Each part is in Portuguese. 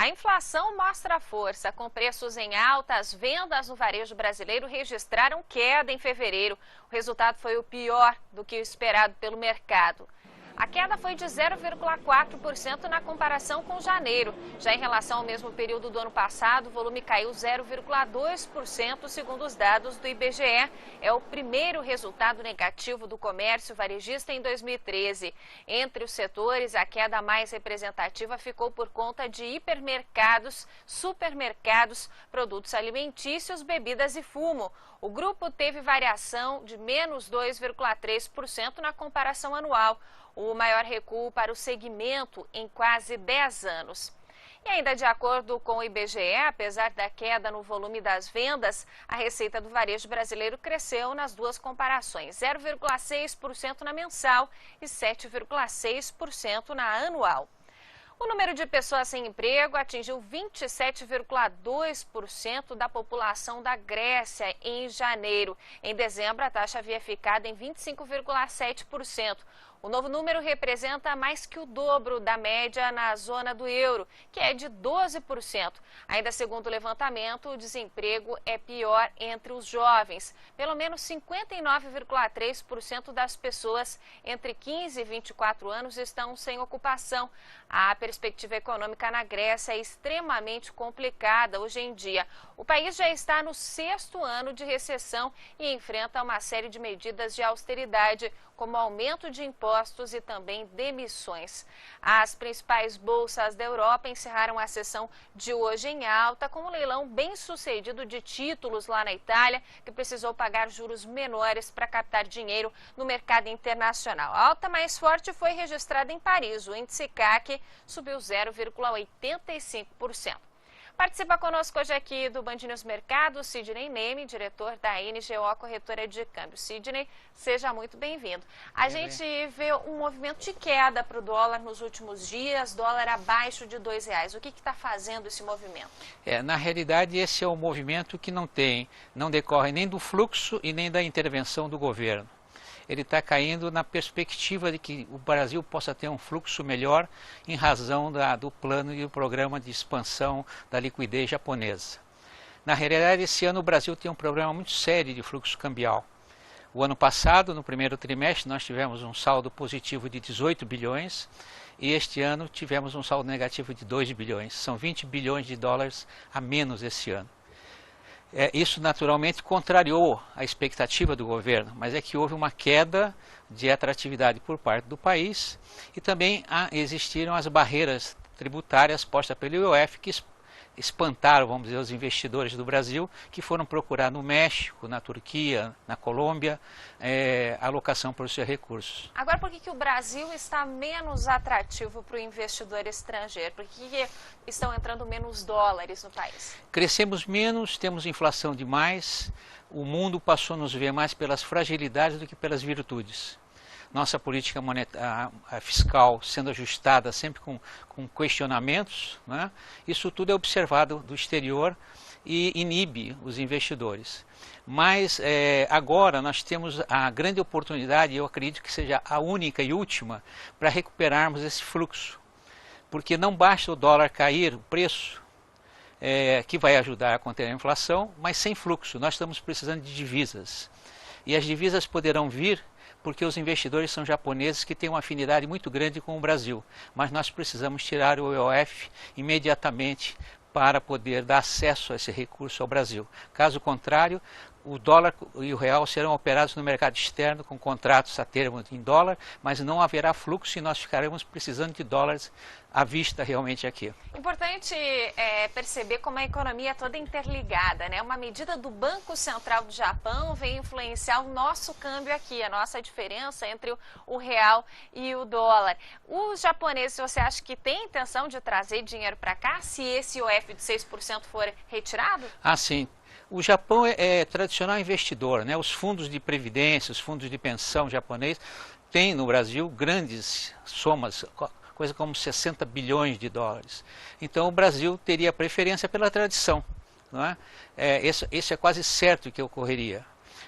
A inflação mostra força. Com preços em alta, as vendas no varejo brasileiro registraram queda em fevereiro. O resultado foi o pior do que o esperado pelo mercado. A queda foi de 0,4% na comparação com janeiro. Já em relação ao mesmo período do ano passado, o volume caiu 0,2%, segundo os dados do IBGE. É o primeiro resultado negativo do comércio varejista em 2013. Entre os setores, a queda mais representativa ficou por conta de hipermercados, supermercados, produtos alimentícios, bebidas e fumo. O grupo teve variação de menos 2,3% na comparação anual. O maior recuo para o segmento em quase 10 anos. E ainda de acordo com o IBGE, apesar da queda no volume das vendas, a receita do varejo brasileiro cresceu nas duas comparações, 0,6% na mensal e 7,6% na anual. O número de pessoas sem emprego atingiu 27,2% da população da Grécia em janeiro. Em dezembro, a taxa havia ficado em 25,7%. O novo número representa mais que o dobro da média na zona do euro, que é de 12%. Ainda segundo o levantamento, o desemprego é pior entre os jovens. Pelo menos 59,3% das pessoas entre 15 e 24 anos estão sem ocupação. A perspectiva econômica na Grécia é extremamente complicada hoje em dia. O país já está no 6º ano de recessão e enfrenta uma série de medidas de austeridade, como aumento de impostos e também demissões. As principais bolsas da Europa encerraram a sessão de hoje em alta, com um leilão bem sucedido de títulos lá na Itália, que precisou pagar juros menores para captar dinheiro no mercado internacional. A alta mais forte foi registrada em Paris. O índice CAC subiu 0,85%. Participa conosco hoje aqui do Band News Mercado, Sidney Neme, diretor da NGO Corretora de Câmbio. Sidney, seja muito bem-vindo. A gente vê um movimento de queda para o dólar nos últimos dias, dólar abaixo de R$2. O que está fazendo esse movimento? Na realidade, esse é um movimento que não decorre nem do fluxo e nem da intervenção do governo. Ele está caindo na perspectiva de que o Brasil possa ter um fluxo melhor em razão do plano e do programa de expansão da liquidez japonesa. Na realidade, esse ano o Brasil tem um problema muito sério de fluxo cambial. O ano passado, no primeiro trimestre, nós tivemos um saldo positivo de 18 bilhões e este ano tivemos um saldo negativo de 2 bilhões. São 20 bilhões de dólares a menos esse ano. Isso naturalmente contrariou a expectativa do governo, mas é que houve uma queda de atratividade por parte do país e também existiram as barreiras tributárias postas pelo IOF que espantaram, vamos dizer, os investidores do Brasil que foram procurar no México, na Turquia, na Colômbia, alocação para os seus recursos. Agora, por que o Brasil está menos atrativo para o investidor estrangeiro? Por que estão entrando menos dólares no país? Crescemos menos, temos inflação demais, o mundo passou a nos ver mais pelas fragilidades do que pelas virtudes. Nossa política fiscal sendo ajustada sempre com questionamentos, né? Isso tudo é observado do exterior e inibe os investidores. Mas agora nós temos a grande oportunidade, eu acredito que seja a única e última, para recuperarmos esse fluxo. Porque não basta o dólar cair, o preço, que vai ajudar a conter a inflação, mas sem fluxo. Nós estamos precisando de divisas. E as divisas poderão vir porque os investidores são japoneses que têm uma afinidade muito grande com o Brasil. Mas nós precisamos tirar o IOF imediatamente para poder dar acesso a esse recurso ao Brasil. Caso contrário, o dólar e o real serão operados no mercado externo com contratos a termo em dólar, mas não haverá fluxo e nós ficaremos precisando de dólares à vista realmente aqui. Importante perceber como a economia é toda interligada, né? Uma medida do Banco Central do Japão vem influenciar o nosso câmbio aqui, a nossa diferença entre o real e o dólar. Os japoneses, você acha que tem intenção de trazer dinheiro para cá se esse IOF de 6% for retirado? Ah, sim. O Japão é tradicional investidor, né? Os fundos de previdência, os fundos de pensão japoneses têm no Brasil grandes somas, coisa como 60 bilhões de dólares. Então o Brasil teria preferência pela tradição, não é? Isso é quase certo que ocorreria,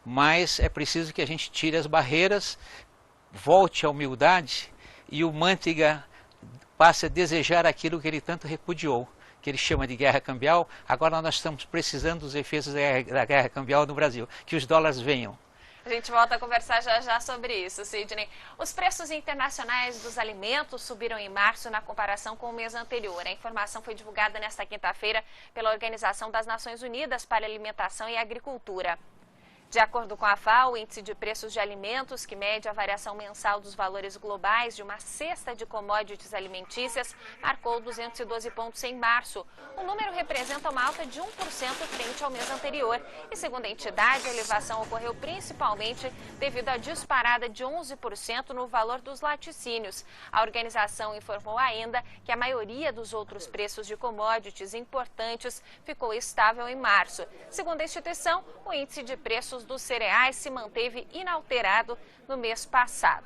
mas é preciso que a gente tire as barreiras, volte à humildade e o Manteiga passe a desejar aquilo que ele tanto repudiou, que ele chama de guerra cambial, agora nós estamos precisando dos efeitos da guerra cambial no Brasil, que os dólares venham. A gente volta a conversar já sobre isso, Sidney. Os preços internacionais dos alimentos subiram em março na comparação com o mês anterior. A informação foi divulgada nesta quinta-feira pela Organização das Nações Unidas para a Alimentação e Agricultura. De acordo com a FAO, o índice de preços de alimentos, que mede a variação mensal dos valores globais de uma cesta de commodities alimentícias, marcou 212 pontos em março. O número representa uma alta de 1% frente ao mês anterior. E, segundo a entidade, a elevação ocorreu principalmente devido à disparada de 11% no valor dos laticínios. A organização informou ainda que a maioria dos outros preços de commodities importantes ficou estável em março. Segundo a instituição, o índice de preços dos cereais se manteve inalterado no mês passado.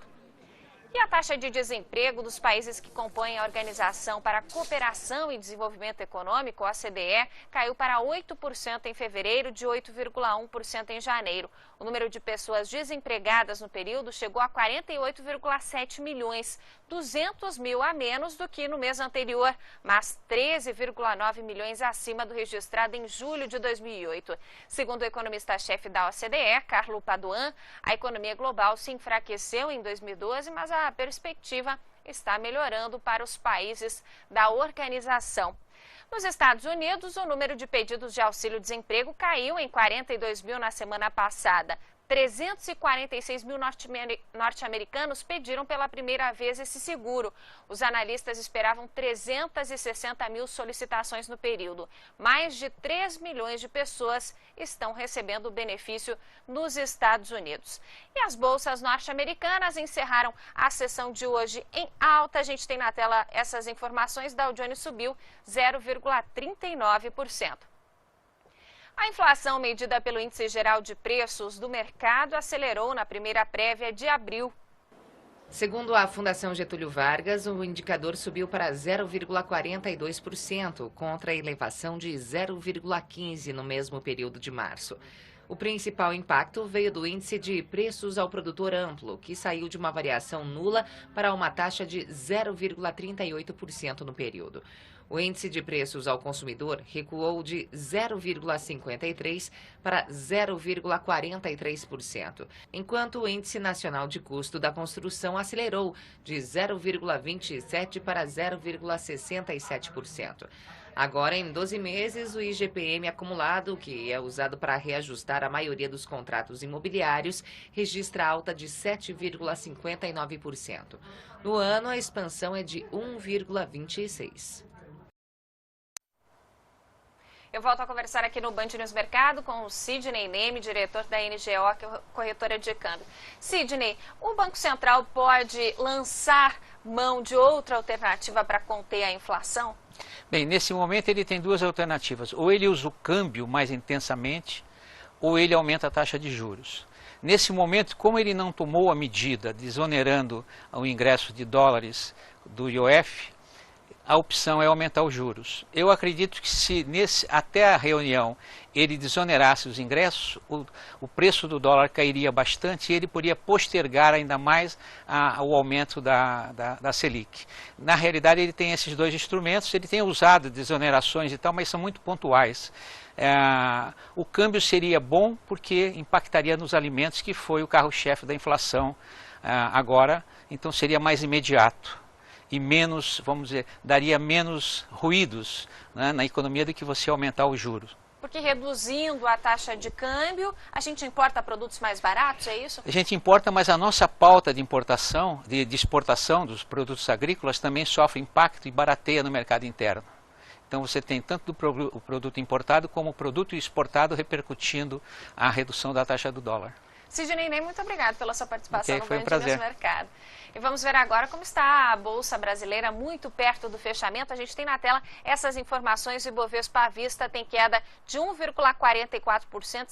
E a taxa de desemprego dos países que compõem a Organização para a Cooperação e Desenvolvimento Econômico, OCDE, caiu para 8% em fevereiro, de 8,1% em janeiro. O número de pessoas desempregadas no período chegou a 48,7 milhões, 200 mil a menos do que no mês anterior, mas 13,9 milhões acima do registrado em julho de 2008. Segundo o economista-chefe da OCDE, Carlo Padoan, a economia global se enfraqueceu em 2012, mas a perspectiva está melhorando para os países da organização. Nos Estados Unidos, o número de pedidos de auxílio-desemprego caiu em 42 mil na semana passada. 346 mil norte-americanos pediram pela primeira vez esse seguro. Os analistas esperavam 360 mil solicitações no período. Mais de 3 milhões de pessoas estão recebendo o benefício nos Estados Unidos. E as bolsas norte-americanas encerraram a sessão de hoje em alta. A gente tem na tela essas informações. Dow Jones subiu 0,39%. A inflação medida pelo Índice Geral de Preços do Mercado acelerou na primeira prévia de abril. Segundo a Fundação Getúlio Vargas, o indicador subiu para 0,42%, contra a elevação de 0,15% no mesmo período de março. O principal impacto veio do índice de preços ao produtor amplo, que saiu de uma variação nula para uma taxa de 0,38% no período. O índice de preços ao consumidor recuou de 0,53% para 0,43%, enquanto o índice nacional de custo da construção acelerou de 0,27% para 0,67%. Agora, em 12 meses, o IGPM acumulado, que é usado para reajustar a maioria dos contratos imobiliários, registra alta de 7,59%. No ano, a expansão é de 1,26%. Eu volto a conversar aqui no Band News Mercado com o Sidney Neme, diretor da NGO, corretora de câmbio. Sidney, o Banco Central pode lançar mão de outra alternativa para conter a inflação? Bem, nesse momento ele tem duas alternativas. Ou ele usa o câmbio mais intensamente, ou ele aumenta a taxa de juros. Nesse momento, como ele não tomou a medida desonerando o ingresso de dólares do IOF, a opção é aumentar os juros. Eu acredito que se até a reunião ele desonerasse os ingressos, o preço do dólar cairia bastante e ele poderia postergar ainda mais o aumento da Selic. Na realidade ele tem esses dois instrumentos, ele tem usado desonerações e tal, mas são muito pontuais. O câmbio seria bom porque impactaria nos alimentos, que foi o carro-chefe da inflação agora, então seria mais imediato. E menos, vamos dizer, daria menos ruídos, né, na economia do que você aumentar os juros. Porque reduzindo a taxa de câmbio, a gente importa produtos mais baratos, é isso? A gente importa, mas a nossa pauta de importação, de exportação dos produtos agrícolas também sofre impacto e barateia no mercado interno. Então você tem tanto o produto importado como o produto exportado repercutindo a redução da taxa do dólar. Sidney Ney, muito obrigado pela sua participação no Foi um Band News prazer. Mercado. E vamos ver agora como está a Bolsa Brasileira, muito perto do fechamento. A gente tem na tela essas informações. O Ibovespa à vista tem queda de 1,44%,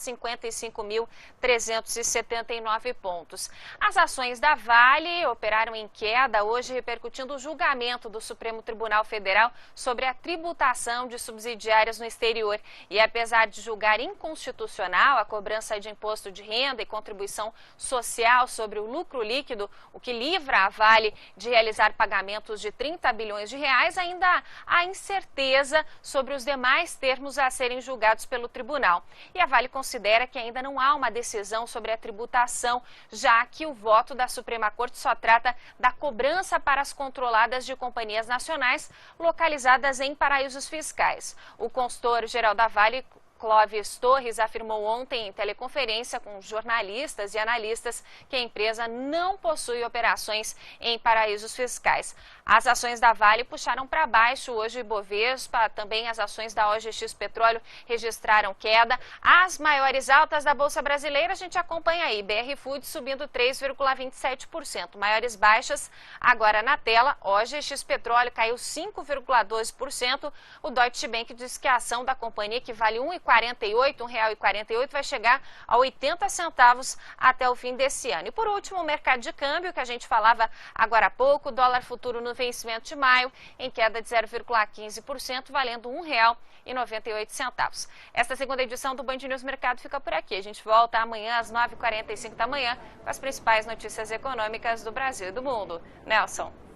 55.379 pontos. As ações da Vale operaram em queda hoje, repercutindo o julgamento do Supremo Tribunal Federal sobre a tributação de subsidiárias no exterior. E apesar de julgar inconstitucional a cobrança de imposto de renda e contribuição contribuição social sobre o lucro líquido, o que livra a Vale de realizar pagamentos de 30 bilhões de reais, ainda há incerteza sobre os demais termos a serem julgados pelo tribunal. E a Vale considera que ainda não há uma decisão sobre a tributação, já que o voto da Suprema Corte só trata da cobrança para as controladas de companhias nacionais localizadas em paraísos fiscais. O consultor-geral da Vale, Clóvis Torres, afirmou ontem em teleconferência com jornalistas e analistas que a empresa não possui operações em paraísos fiscais. As ações da Vale puxaram para baixo hoje o Ibovespa, também as ações da OGX Petróleo registraram queda. As maiores altas da Bolsa Brasileira a gente acompanha aí, BR Foods subindo 3,27%. Maiores baixas agora na tela, OGX Petróleo caiu 5,12%. O Deutsche Bank diz que a ação da companhia, que vale R$ 1,48, vai chegar a 80 centavos até o fim desse ano. E por último, o mercado de câmbio, que a gente falava agora há pouco, dólar futuro no vencimento de maio, em queda de 0,15%, valendo R$ 1,98. Esta segunda edição do Band News Mercado fica por aqui. A gente volta amanhã às 9h45 da manhã com as principais notícias econômicas do Brasil e do mundo. Nelson.